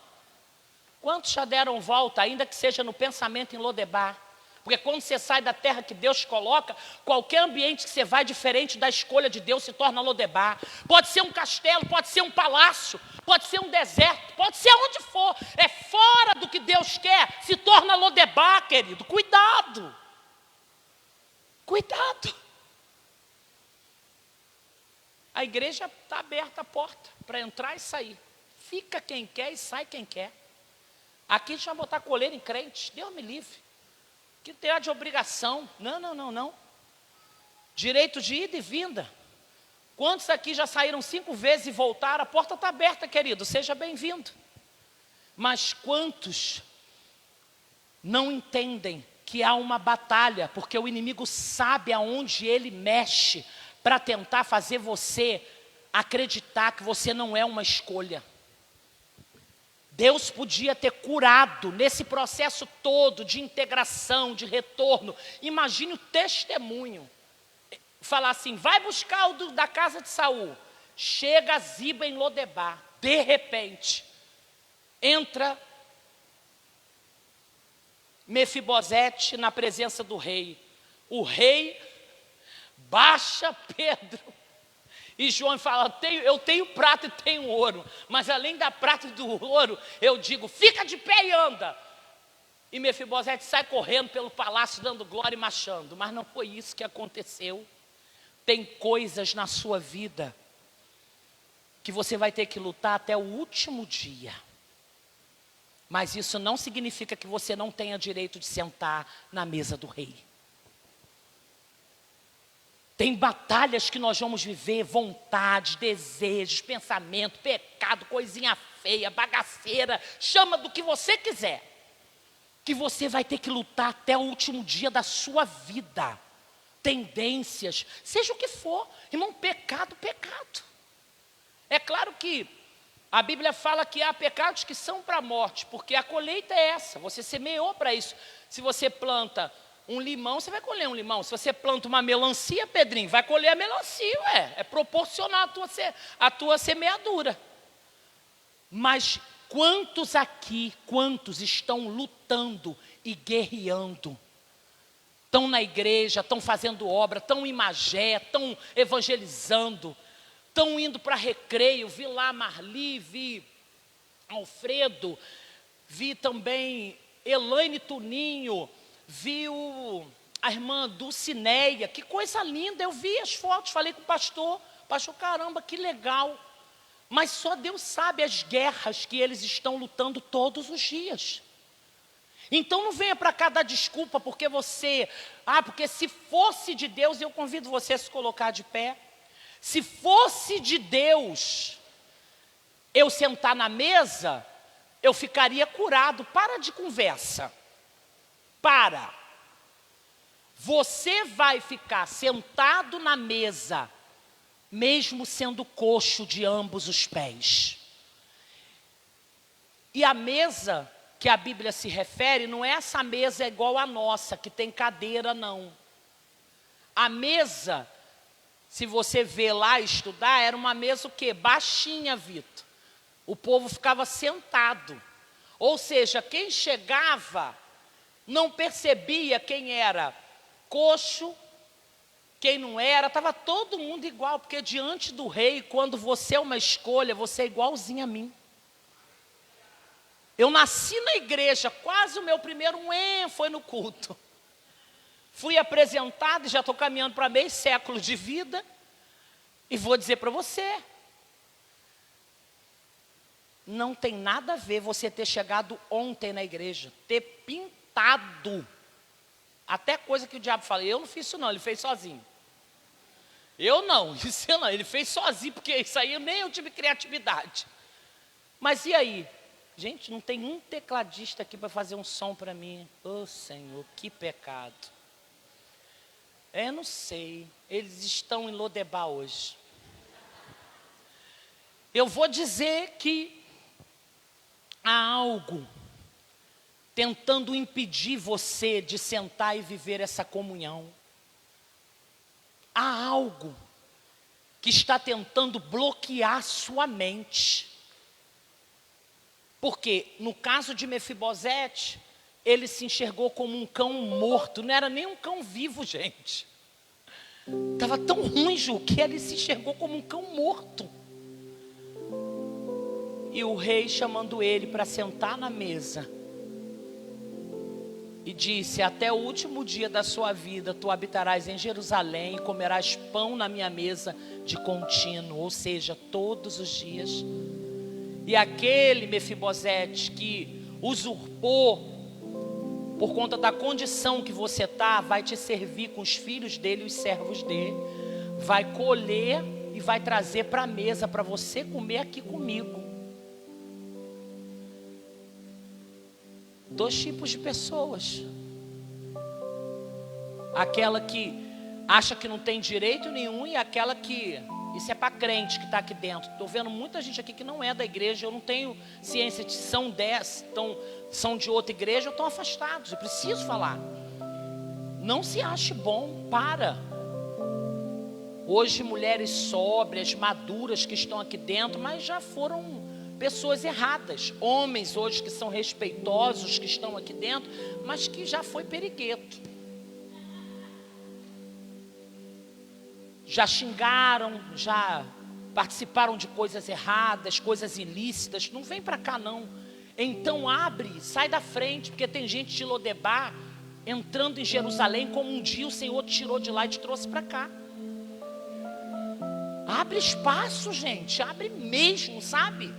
A: Quantos já deram volta, ainda que seja no pensamento em Lodebar? Porque quando você sai da terra que Deus coloca, qualquer ambiente que você vai diferente da escolha de Deus se torna Lodebar. Pode ser um castelo, pode ser um palácio, pode ser um deserto, pode ser onde for. É fora do que Deus quer, se torna Lodebar, querido. Cuidado. Cuidado. A igreja está aberta a porta para entrar e sair. Fica quem quer e sai quem quer. Aqui a gente vai botar coleira em crente, Deus me livre. Que tem de obrigação, não. Direito de ida e vinda. Quantos aqui já saíram 5 vezes e voltaram? A porta está aberta, querido, seja bem-vindo. Mas quantos não entendem que há uma batalha, porque o inimigo sabe aonde ele mexe para tentar fazer você acreditar que você não é uma escolha. Deus podia ter curado nesse processo todo de integração, de retorno. Imagine o testemunho. Falar assim, vai buscar o da casa de Saul. Chega Ziba em Lodebar. De repente, entra Mefibosete na presença do rei. O rei baixa Pedro. E João fala, eu tenho prata e tenho ouro, mas além da prata e do ouro, eu digo, fica de pé e anda. E Mefibosete sai correndo pelo palácio, dando glória e marchando. Mas não foi isso que aconteceu. Tem coisas na sua vida que você vai ter que lutar até o último dia. Mas isso não significa que você não tenha direito de sentar na mesa do rei. Tem batalhas que nós vamos viver, vontades, desejos, pensamento, pecado, coisinha feia, bagaceira, chama do que você quiser. Que você vai ter que lutar até o último dia da sua vida. Tendências, seja o que for. Irmão, pecado. É claro que a Bíblia fala que há pecados que são para a morte, porque a colheita é essa, você semeou para isso. Se você planta um limão, você vai colher um limão. Se você planta uma melancia, Pedrinho, vai colher a melancia, é proporcional à tua semeadura. Mas quantos estão lutando e guerreando? Estão na igreja, estão fazendo obra, estão em Magé, estão evangelizando, estão indo para recreio. Vi lá Marli, vi Alfredo, vi também Elaine Tuninho, vi a irmã Dulcineia, que coisa linda, eu vi as fotos, falei com o pastor, caramba, que legal. Mas só Deus sabe as guerras que eles estão lutando todos os dias. Então não venha para cá dar desculpa, porque porque se fosse de Deus, eu convido você a se colocar de pé. Se fosse de Deus, eu sentar na mesa, eu ficaria curado. Para de conversa. Para. Você vai ficar sentado na mesa, mesmo sendo coxo de ambos os pés. E a mesa que a Bíblia se refere, não é essa mesa igual a nossa, que tem cadeira, não. A mesa, se você ver lá estudar, era uma mesa o quê? Baixinha, Vitor. O povo ficava sentado. Ou seja, quem chegava não percebia quem era coxo, quem não era, estava todo mundo igual, porque diante do rei, quando você é uma escolha, você é igualzinho a mim. Eu nasci na igreja, quase o meu primeiro foi no culto. Fui apresentado e já estou caminhando para meio século de vida. E vou dizer para você, não tem nada a ver você ter chegado ontem na igreja, ter pintado. Até coisa que o diabo fala, eu não fiz isso não, ele fez sozinho. Eu não, isso não, ele fez sozinho, porque isso aí nem eu tive criatividade. Mas e aí? Gente, não tem um tecladista aqui para fazer um som para mim. Ô Senhor, que pecado. Eu não sei, eles estão em Lodebar hoje. Eu vou dizer que há algo tentando impedir você de sentar e viver essa comunhão. Há algo que está tentando bloquear sua mente. Porque no caso de Mefibosete, ele se enxergou como um cão morto. Não era nem um cão vivo, gente. Estava tão ruim, Ju, que ele se enxergou como um cão morto. E o rei chamando ele para sentar na mesa. E disse, até o último dia da sua vida, tu habitarás em Jerusalém e comerás pão na minha mesa de contínuo. Ou seja, todos os dias. E aquele Mefibosete que usurpou, por conta da condição que você está, vai te servir com os filhos dele e os servos dele. Vai colher e vai trazer para a mesa para você comer aqui comigo. Dois tipos de pessoas. Aquela que acha que não tem direito nenhum e aquela que... Isso é para crente que está aqui dentro. Estou vendo muita gente aqui que não é da igreja. Eu não tenho ciência de são 10, são de outra igreja ou estão afastados. Eu preciso falar. Não se ache bom, para. Hoje mulheres sóbrias, maduras que estão aqui dentro, mas já foram pessoas erradas. Homens hoje que são respeitosos, que estão aqui dentro, mas que já foi perigueto. Já xingaram, já participaram de coisas erradas, coisas ilícitas. Não vem para cá não. Então abre, sai da frente, porque tem gente de Lodebar entrando em Jerusalém como um dia o Senhor te tirou de lá e te trouxe para cá. Abre espaço, gente, abre mesmo, sabe?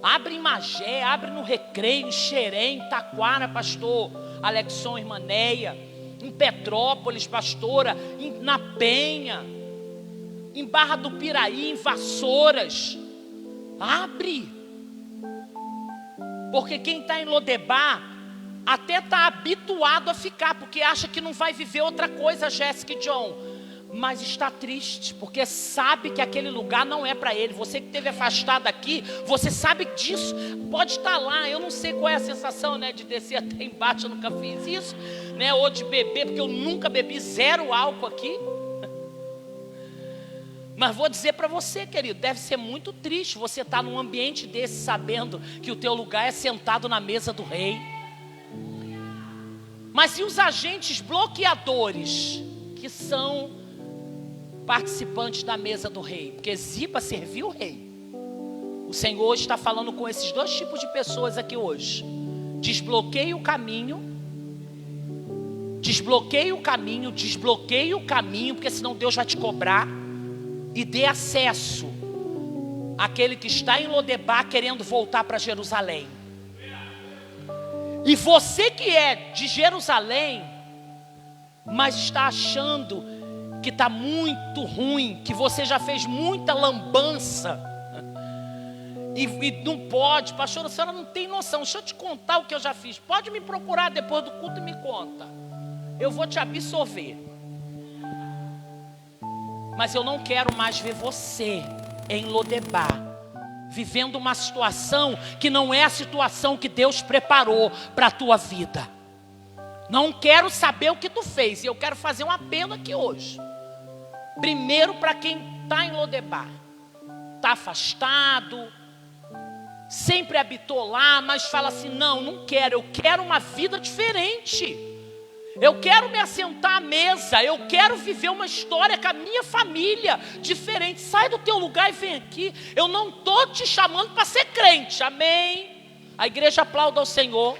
A: Abre em Magé, abre no Recreio, em Xerém, em Taquara, pastor Alexson, irmã Neia, em Petrópolis, pastora, na Penha, em Barra do Piraí, em Vassouras. Abre. Porque quem está em Lodebar até está habituado a ficar, porque acha que não vai viver outra coisa, Jéssica e John. Mas está triste, porque sabe que aquele lugar não é para ele. Você que esteve afastado aqui, você sabe disso. Pode estar lá, eu não sei qual é a sensação, né, de descer até embaixo, eu nunca fiz isso, né, ou de beber, porque eu nunca bebi, zero álcool aqui. Mas vou dizer para você, querido, deve ser muito triste você estar num ambiente desse, sabendo que o teu lugar é sentado na mesa do rei. Mas e os agentes bloqueadores, que são participantes da mesa do rei? Porque Ziba serviu o rei. O Senhor hoje está falando com esses dois tipos de pessoas aqui hoje. Desbloqueie o caminho. Desbloqueie o caminho, desbloqueie o caminho, porque senão Deus vai te cobrar. E dê acesso àquele que está em Lodebar querendo voltar para Jerusalém. E você que é de Jerusalém, mas está achando que está muito ruim, que você já fez muita lambança, e não pode, pastor, a senhora não tem noção, deixa eu te contar o que eu já fiz, pode me procurar depois do culto e me conta, eu vou te absorver. Mas eu não quero mais ver você em Lodebar, vivendo uma situação que não é a situação que Deus preparou para a tua vida. Não quero saber o que tu fez, e eu quero fazer um apelo aqui hoje. Primeiro para quem está em Lodebar, está afastado, sempre habitou lá, mas fala assim, não quero, eu quero uma vida diferente. Eu quero me assentar à mesa, eu quero viver uma história com a minha família diferente. Sai do teu lugar e vem aqui. Eu não estou te chamando para ser crente, amém? A igreja aplauda ao Senhor.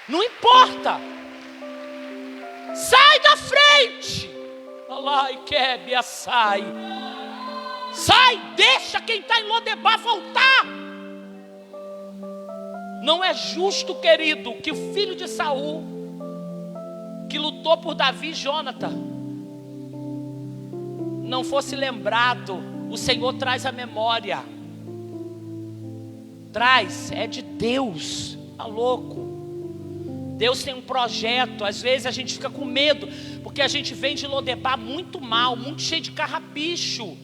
A: Não importa. Sai da frente. Alai, Kébia, sai. Sai, deixa quem está em Lodebar voltar. Não é justo, querido, que o filho de Saul, que lutou por Davi e Jônatan, não fosse lembrado. O Senhor traz a memória. Traz, é de Deus. Tá louco? Deus tem um projeto. Às vezes a gente fica com medo, porque a gente vem de Lodebar muito mal, muito cheio de carrapicho.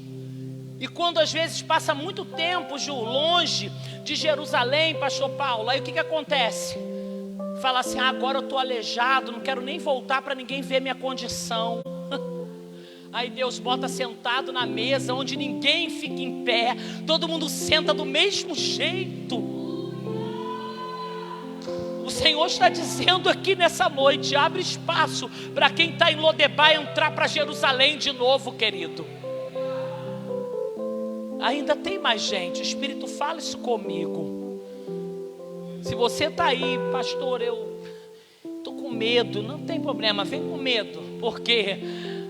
A: E quando às vezes passa muito tempo, Ju, longe de Jerusalém, pastor Paulo, aí o que acontece? Fala assim, agora eu estou aleijado, não quero nem voltar para ninguém ver minha condição. Aí Deus bota sentado na mesa, onde ninguém fica em pé, todo mundo senta do mesmo jeito. O Senhor está dizendo aqui nessa noite, abre espaço para quem está em Lodebar entrar para Jerusalém de novo, querido. Ainda tem mais gente, o Espírito fala isso comigo. Se você está aí, pastor, eu estou com medo, não tem problema, vem com medo, porque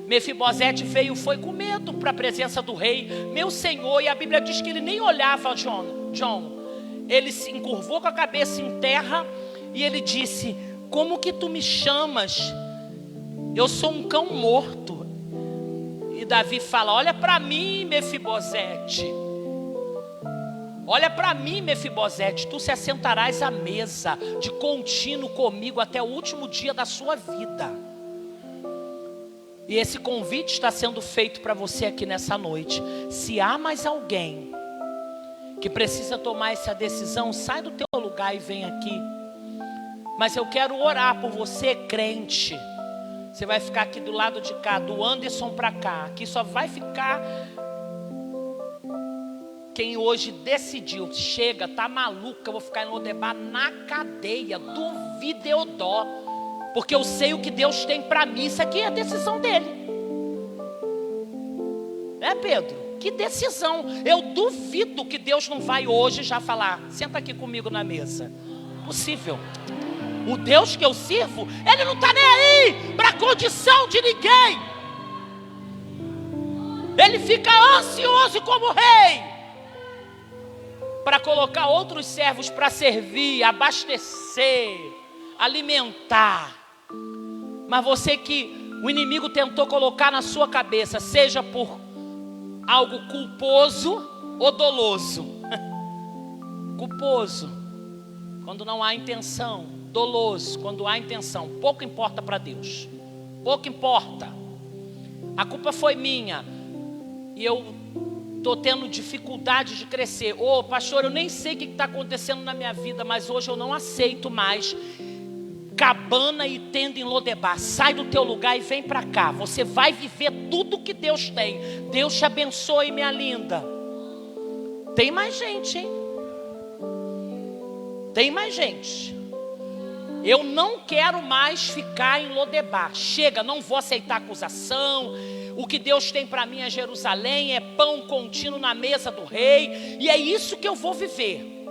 A: Mefibosete foi com medo para a presença do rei, meu senhor, e a Bíblia diz que ele nem olhava John. Ele se encurvou com a cabeça em terra e ele disse, como que tu me chamas? Eu sou um cão morto. E Davi fala, olha para mim, Mefibosete. Olha para mim, Mefibosete, tu se assentarás à mesa de contínuo comigo até o último dia da sua vida. E esse convite está sendo feito para você aqui nessa noite. Se há mais alguém que precisa tomar essa decisão, sai do teu lugar e vem aqui. Mas eu quero orar por você, crente. Você vai ficar aqui do lado de cá, do Anderson para cá. Aqui só vai ficar quem hoje decidiu, chega, tá maluca, eu vou ficar em Lodebar na cadeia. Duvido eu dó, porque eu sei o que Deus tem para mim. Isso aqui é a decisão dele. É, Pedro? Que decisão. Eu duvido que Deus não vai hoje já falar, senta aqui comigo na mesa. Possível. O Deus que eu sirvo, Ele não está nem aí para a condição de ninguém. Ele fica ansioso como rei para colocar outros servos para servir, abastecer, alimentar. Mas você que o inimigo tentou colocar na sua cabeça, seja por algo culposo ou doloso. Culposo, quando não há intenção. Doloso, quando há intenção. Pouco importa para Deus. Pouco importa. A culpa foi minha. E eu estou tendo dificuldade de crescer. Ô, pastor, eu nem sei o que está acontecendo na minha vida, mas hoje eu não aceito mais cabana e tenda em Lodebar. Sai do teu lugar e vem para cá. Você vai viver tudo que Deus tem. Deus te abençoe, minha linda. Tem mais gente, hein? Tem mais gente. Eu não quero mais ficar em Lodebar. Chega, não vou aceitar acusação. O que Deus tem para mim é Jerusalém, é pão contínuo na mesa do rei. E é isso que eu vou viver.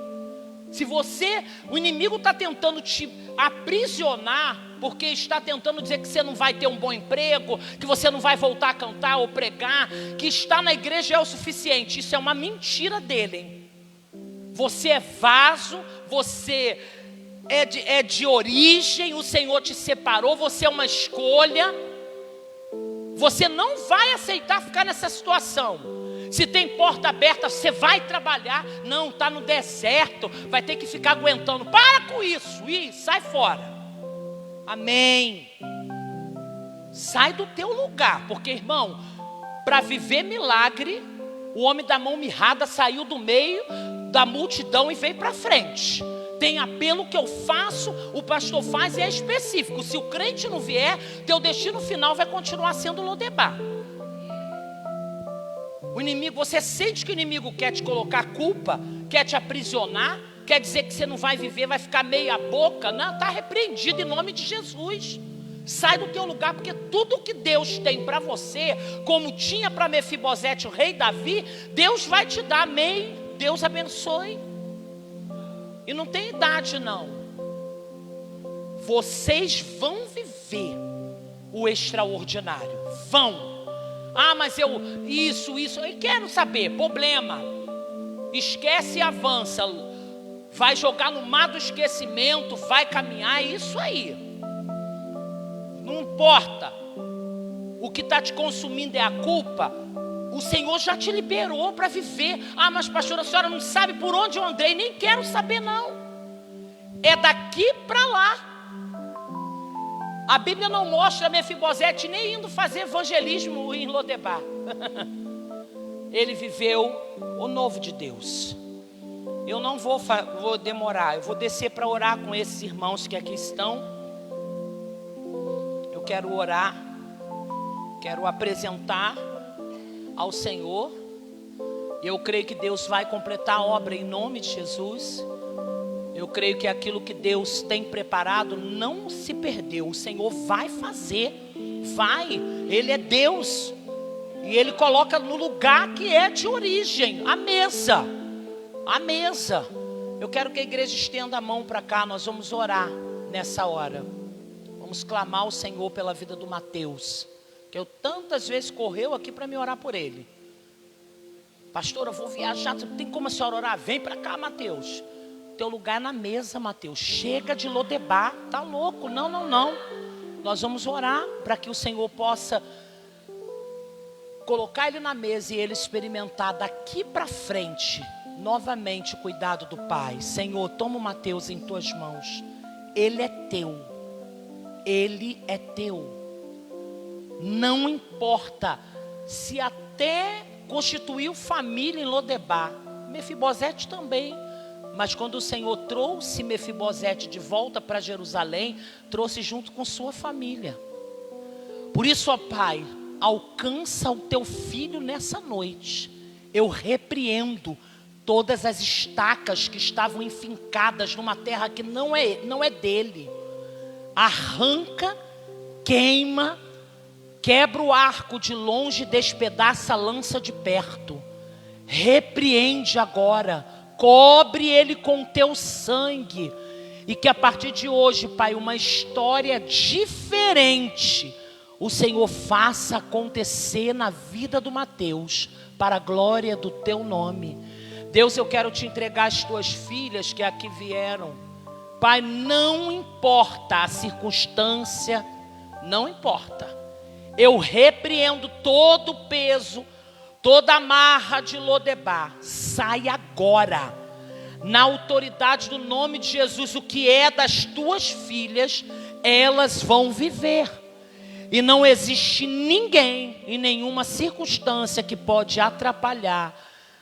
A: Se você, o inimigo está tentando te aprisionar, porque está tentando dizer que você não vai ter um bom emprego, que você não vai voltar a cantar ou pregar, que estar na igreja é o suficiente. Isso é uma mentira dele, hein? Você é vaso, você é de origem, o Senhor te separou, você é uma escolha. Você não vai aceitar ficar nessa situação. Se tem porta aberta, você vai trabalhar. Não, está no deserto, vai ter que ficar aguentando. Para com isso, sai fora. Amém. Sai do teu lugar, porque, irmão, para viver milagre, o homem da mão mirrada saiu do meio da multidão e veio para frente. Tem apelo que eu faço, o pastor faz e é específico. Se o crente não vier, teu destino final vai continuar sendo Lodebar. O inimigo, você sente que o inimigo quer te colocar culpa, quer te aprisionar, quer dizer que você não vai viver, vai ficar meia boca. Não, está repreendido em nome de Jesus. Sai do teu lugar, porque tudo que Deus tem para você, como tinha para Mefibosete, o rei Davi, Deus vai te dar. Amém. Deus abençoe. E não tem idade não. vocês vão viver o extraordinário. Vão. Ah, mas isso, eu quero saber, problema. Esquece e avança. Vai jogar no mar do esquecimento, vai caminhar, isso aí. Não importa. O que está te consumindo é a culpa. O Senhor já te liberou para viver. Ah, mas pastora, a senhora não sabe por onde eu andei. Nem quero saber não. É daqui para lá. A Bíblia não mostra Mefibosete nem indo fazer evangelismo em Lodebar. Ele viveu o novo de Deus. Eu não vou demorar. Eu vou descer para orar com esses irmãos que aqui estão. Eu quero orar. Quero apresentar ao Senhor. Eu creio que Deus vai completar a obra em nome de Jesus. Eu creio que aquilo que Deus tem preparado não se perdeu. O Senhor vai fazer. Vai. Ele é Deus. E Ele coloca no lugar que é de origem. A mesa. A mesa. Eu quero que a igreja estenda a mão para cá. Nós vamos orar nessa hora. Vamos clamar ao Senhor pela vida do Mateus. Que eu tantas vezes correu aqui para me orar por ele. Pastor, eu vou viajar. Tem como a senhora orar? Vem para cá, Mateus. Teu lugar é na mesa, Mateus. Chega de Lodebar. Tá louco? Não. Nós vamos orar para que o Senhor possa colocar ele na mesa e ele experimentar daqui para frente novamente o cuidado do Pai. Senhor, toma o Mateus em tuas mãos. Ele é teu. Ele é teu. Não importa se até constituiu família em Lodebar. Mefibosete também. Mas quando o Senhor trouxe Mefibosete de volta para Jerusalém, trouxe junto com sua família. Por isso, ó Pai, alcança o teu filho nessa noite. Eu repreendo todas as estacas que estavam enfincadas numa terra que não é dele. Arranca, queima, quebra o arco de longe, despedaça a lança de perto. Repreende agora, cobre ele com teu sangue. E que a partir de hoje, Pai, uma história diferente o Senhor faça acontecer na vida do Mateus, para a glória do teu nome. Deus, eu quero te entregar as tuas filhas que aqui vieram. Pai, não importa a circunstância, não importa. Eu repreendo todo o peso, toda a amarra de Lodebar. Sai agora, na autoridade do nome de Jesus. O que é das tuas filhas, elas vão viver. E não existe ninguém em nenhuma circunstância que pode atrapalhar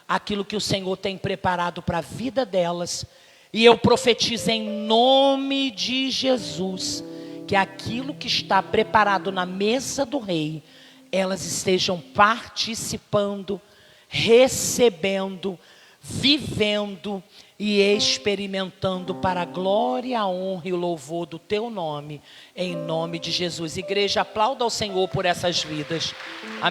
A: aquilo que o Senhor tem preparado para a vida delas. E eu profetizo em nome de Jesus que aquilo que está preparado na mesa do rei, elas estejam participando, recebendo, vivendo e experimentando para a glória, a honra e o louvor do teu nome, em nome de Jesus. Igreja, aplauda ao Senhor por essas vidas. Amém.